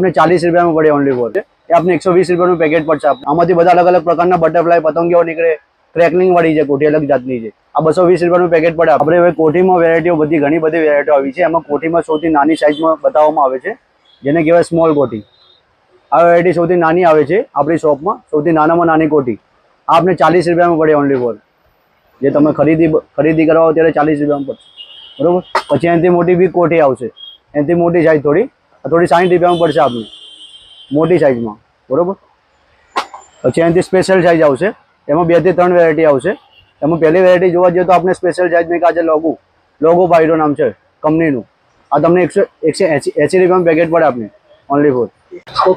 आपने 40 रुपया में पड़े ओनली फॉर। ये आपने 120 रुपया पैकेट पड़શે। आमांथी बधा अलग अलग प्रकारना बटरफ्लाय पतंगियों निकळे। क्रेकलिंग वाली है कोठी अलग जातनी है। आ 220 रुपया पैकेट पड़े। આપણે હવે કોઠીમાં વેરાયટીઓ બધી ઘણી બધી વેરાયટીઓ આવી છે। એમાં કોઠીમાં સૌથી નાની સાઇઝમાં બતાવવામાં આવે છે, જેને કહેવાય સ્મોલ કોઠી। આ વેરાયટી સૌથી નાની આવે છે આપણી શોપમાં, સૌથી નાનામાં નાની કોઠી આ આપણે 40 રૂપિયામાં પડે ઓનલી ફોર। જે તમે ખરીદી કરાવો ત્યારે 40 રૂપિયામાં પડશે, બરોબર। પછી એનાથી મોટી બી કોઠી આવશે, એનાથી મોટી સાઇઝ થોડી 60 રૂપિયામાં પડશે આપને, મોટી સાઇઝમાં, બરોબર। પછી એનાથી સ્પેશિયલ સાઇઝ આવશે, એમાં 2 થી 3 વેરાયટી આવશે। એમાં પહેલી વેરાયટી જોવા જઈએ તો આપણે સ્પેશિયલ સાઇઝ મેં કાજે લોગો પાયરો નામ છે કંપનીનું। આ તમને 180 રૂપિયામાં પેકેટ પડે આપને ઓનલી ફોર।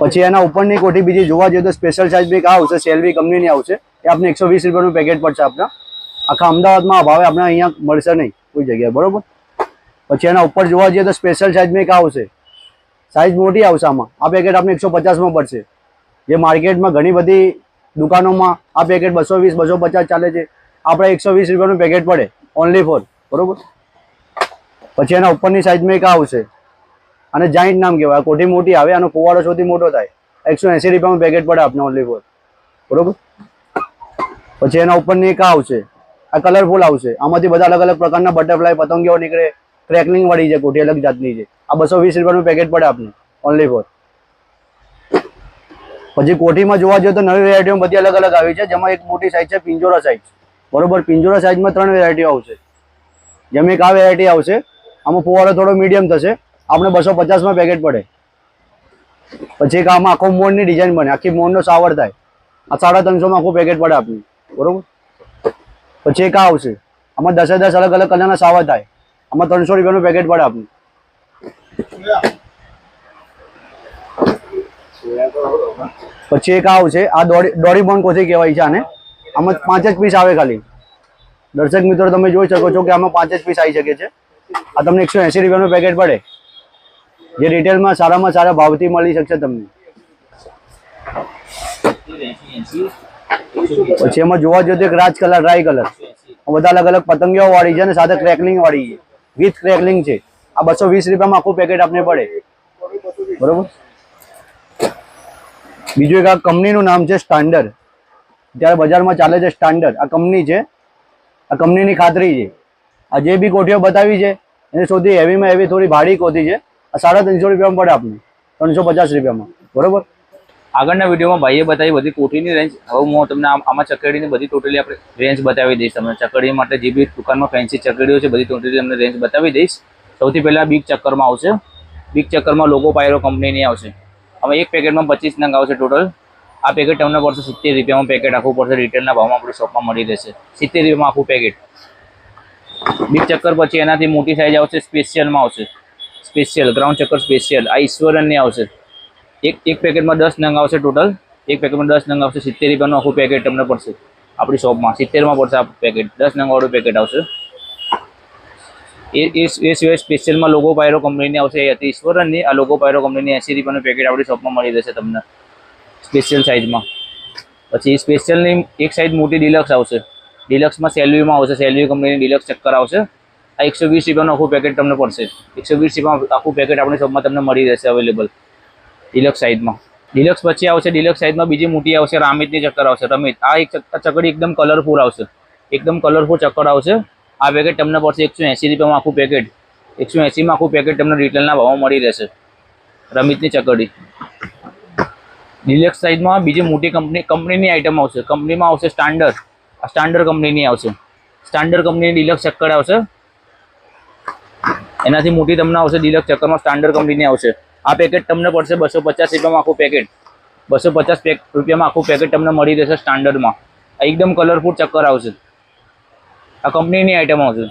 પછી એના ઉપરની કોઠી બીજી જોવા જઈએ તો સ્પેશિયલ સાઇઝ મેં આ આવશે, સેલ્વી કંપનીની આવશે। એ આપણે 120 રૂપિયાનું પેકેટ પડશે આપણા। આખા અમદાવાદમાં આ ભાવે આપણે અહીંયા મળશે નહીં કોઈ જગ્યાએ, બરોબર। પછી એના ઉપર જોવા જઈએ તો સ્પેશિયલ સાઇઝ મેં આ આવશે, સાઇઝ મોટી આવશે આમાં। આ પેકેટ આપણે 150માં પડશે। જે માર્કેટમાં ઘણી બધી દુકાનોમાં આ પેકેટ 220 250 ચાલે છે, આપણે 120 રૂપિયાનું પેકેટ પડે ઓનલી ફોર, બરોબર। પછી એના ઉપરની સાઇઝ મેં આ આવશે, અને જાઇન્ટ નામ કહેવાય। કોઠી મોટી આવે, આનો કુવાડો સૌથી મોટો થાય। 180 રૂપિયામાં પેકેટ પડે આપણે ઓનલી ફોર, બરોબર। પછી એના ઉપરની એક આવશે, આ કલરફુલ આવશે। આમાંથી બધા અલગ અલગ પ્રકારના બટરફ્લાય પતંગીઓ નીકળે। ક્રેકલિંગ વાળી છે કોઠી अलग જાતની છે। આ 220 રૂપિયાનું પેકેટ પડે આપને ઓનલી ફોર। પછી કોઠીમાં જોવા જઈએ તો નવી વેરાયટીઓ બધી અલગ અલગ આવી છે, જેમાં એક મોટી સાઇઝ છે પિંજોરા સાઇઝ, બરોબર। પિંજોરા સાઇઝમાં 3 વેરાયટીઓ આવશે। જેમ એક આ વેરાયટી આવશે, આમાં ફુવારો થોડો મીડિયમ થશે, આપણે 250માં પેકેટ પડે। પછી એક આમાં આખો મોરની ડિઝાઇન બને, આખી મોરનો સાવર થાય, આ 350માં આખું પેકેટ પડે આપને, બરોબર। પછી એક આ આવશે, આમાં 10 અલગ અલગ કલરના સાવર થાય, આમાં 300 રૂપિયાનું પેકેટ પડે આપને। પછી એક આવશે, આ ડોરીબોન કોઠી કહેવાય છે આને। આમાં 5 જ પીસ આવે ખાલી। દર્શક મિત્રો તમે જોઈ શકો છો કે આમાં 5 જ પીસ આવી શકે છે। આ તમને 180 રૂપિયાનું પેકેટ પડે, જે રિટેલમાં સારામાં સારા ભાવથી મળી શકશે તમને। પછી એમાં જોવા જઈએ તો એક રાજ કલર, ડ્રાય કલર, બધા અલગ અલગ પતંગીઓ વાળી છે અને સાથે ક્રેકલિંગ વાળી છે, વિથ ક્રેકલિંગ છે। આ 220 રૂપિયામાં આખું પેકેટ આપને પડે, બરોબર। બીજું એક આ કંપનીનું નામ છે સ્ટાન્ડર્ડ, ત્યારે બજારમાં ચાલે છે સ્ટાન્ડર્ડ। આ કંપની છે, આ કંપનીની ખાતરી છે। આ જે બી કોઠીઓ બતાવી છે એને સૌથી હેવીમાં હેવી થોડી ભાડી કોઠી છે। આ 350 રૂપિયામાં પડે આપને, 350 રૂપિયામાં, બરોબર। આગળના વિડીયોમાં ભાઈએ બતાવી બધી કોઠીની રેન્જ। હવે હું તમને આમાં ચકડીની બધી ટોટલી આપણે રેન્જ બતાવી દઈશ તમને। ચકડી માટે જે બી દુકાનમાં ફેન્સી ચકડીઓ છે બધી ટોટલી તમને રેન્જ બતાવી દઈશ। સૌથી પહેલાં બિગ ચક્કરમાં આવશે। બિગ ચક્કરમાં લોગો પાયરો કંપનીની આવશે। આમાં એક પેકેટમાં 25 નંગ આવશે ટોટલ। આ પેકેટ તમને પડશે 70 રૂપિયામાં પેકેટ આખું પડશે। રિટેલના ભાવમાં આપણી શોપમાં મળી રહેશે 70 રૂપિયામાં આખું પેકેટ। બિગ ચક્કર પછી એનાથી મોટી સાઇઝ આવશે, સ્પેશિયલમાં આવશે, સ્પેશિયલ ગ્રાઉન્ડ ચક્કર સ્પેશિયલ। આ ઈશ્વરનની આવશે। એક પેકેટમાં 10 નંગ આવશે ટોટલ। એક પેકેટમાં 10 નંગ આવશે, 70 રૂપિયાનું આખું પેકેટ તમને પડશે આપણી શોપમાં। 70માં પડશે આ પેકેટ, 10 નંગ વાળું પેકેટ આવશે। એ સિવાય સ્પેશિયલમાં લોગો પાયરો કંપનીની આવશે, એ હતી ઈશ્વરનની। આ લોગો પાયરો કંપનીની 80 રૂપિયાનું પેકેટ આપણી શોપમાં મળી રહેશે તમને સ્પેશિયલ સાઇઝમાં। પછી સ્પેશિયલની એક સાઇઝ મોટી ડિલક્સ આવશે। ડિલક્સમાં સેલ્વીમાં આવશે, સેલ્વી કંપનીની ડિલક્સ ચક્કર આવશે। આ 120 રૂપિયાનું આખું પેકેટ તમને પડશે। 120 રૂપિયામાં આખું પેકેટ આપણી શોપમાં તમને મળી રહેશે અવેલેબલ ડિલક્સ સાઇઝમાં। ડિલક્સ પછી આવશે, ડિલક્સ સાઇઝમાં બીજી મોટી આવશે, રામિતની ચક્કર આવશે। રમિત આ એક ચકડી એકદમ કલરફુલ આવશે, એકદમ કલરફુલ ચક્કર આવશે। આ પેકેટ તમને પડશે 180 રૂપિયામાં આખું પેકેટ। 180માં આખું પેકેટ તમને રિટેલના ભાવમાં મળી રહેશે રમિતની ચકડી। ડિલક્સ સાઇઝમાં બીજી મોટી કંપનીની આઇટમ આવશે। કંપનીમાં આવશે સ્ટાન્ડર્ડ, આ સ્ટાન્ડર્ડ કંપનીની આવશે। સ્ટાન્ડર્ડ કંપનીની ડિલક્સ ચક્કર આવશે। એનાથી મોટી તમને આવશે ડિલક્સ ચક્કરમાં સ્ટાન્ડર્ડ કંપનીની આવશે। આ પેકેટ તમને પડશે 250 રૂપિયામાં આખું પેકેટ। 250 રૂપિયામાં આખું પેકેટ તમને મળી રહેશે સ્ટાન્ડર્ડમાં। આ એકદમ કલરફુલ ચક્કર આવશે। આ કંપનીની આઇટમ આવશે।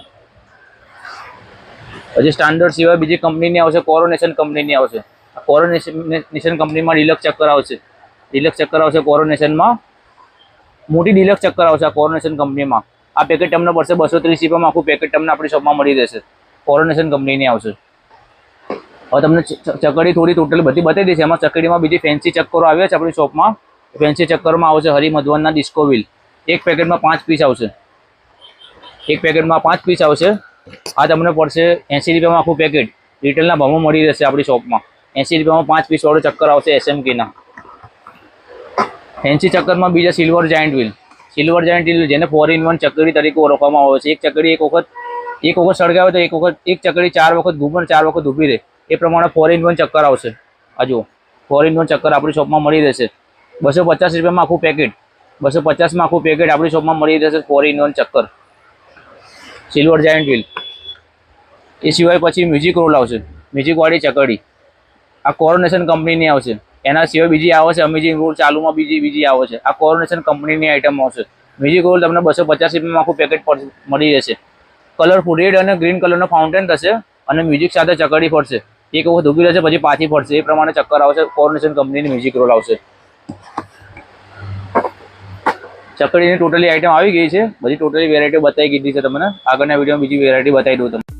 પછી સ્ટાન્ડર્ડ સિવાય બીજી કંપનીની આવશે, કોરોનેશન કંપનીની આવશે। આ કોરોનેશન કંપનીમાં ડિલક્સ ચક્કર આવશે। ડિલક્સ ચક્કર આવશે કોરોનેશનમાં, મોટી ડિલક્સ ચક્કર આવશે આ કોરોનેશન કંપનીમાં। આ પેકેટ તમને પડશે 230 રૂપિયામાં આખું પેકેટ તમને આપણી શોપમાં મળી રહેશે। કોરોનેશન કંપનીની આવશે। હવે તમને ચકડી થોડી ટોટલ બધી બતાવી દઈશ। એમાં ચકડીમાં બીજી ફેન્સી ચક્કરો આવ્યા છે આપણી શોપમાં। ફેન્સી ચક્કરમાં આવશે હરિમધવનના ડિસ્કો વ્હીલ। એક પેકેટમાં 5 પીસ આવશે। એક પેકેટમાં 5 પીસ આવશે। આ તમને પડશે 80 રૂપિયામાં આખું પેકેટ। રિટેલના ભાવમાં મળી રહેશે આપણી શોપમાં। 80 રૂપિયામાં 5 પીસ વાળો ચક્કર આવશે SMK ના. ફેન્સી ચક્કરમાં બીજા silver giant wheel. Silver giant wheel જેને 4-in-1 ચક્કડી તરીકે ઓળખવામાં આવે છે. એક ચક્કડી એક વખત સળગાવે તો એક ચક્કડી 4 વખત ઘૂમે 4 વખત ઊભી રહે એ પ્રમાણે 4-in-1 ચક્કર આવશે. આ જુઓ 4-in-1 ચક્કર આપણી શોપમાં મળી રહેશે 250 રૂપિયામાં આખું પેકેટ. 250માં આખું પેકેટ આપણી શોપમાં મળી રહેશે 4-in-1 ચક્કર સિલ્વર જાયન્ટ વ્હીલ. એ સિવાય પછી મ્યુઝિક રોલ આવશે. મ્યુઝિકવાળી ચકડી આ કોરોનેશન કંપનીની આવશે. એના સિવાય બીજી આવે છે અમેઝિંગ રોલ ચાલુમાં બીજી આવે છે. આ કોરોનેશન કંપનીની આઈટમ આવશે. મ્યુઝિક રોલ તમને 250 રૂપિયામાં આખું પેકેટ મળી જશે. કલરફુલ રેડ અને ગ્રીન કલરનો ફાઉન્ટેન થશે અને મ્યુઝિક સાથે ચકડી ફરશે. એક વખત ઊભી રહેશે પછી પાછી ફરશે એ પ્રમાણે ચક્કર આવશે. કોરોનેશન કંપનીની મ્યુઝિક રોલ આવશે. ચકડીની ટોટલી આઈટમ આવી ગઈ છે. બધી ટોટલી વેરાયટી બતાવી દીધી છે તમને. આગળના વિડીયોમાં બીજી વેરાયટી બતાવી દઉં તમને.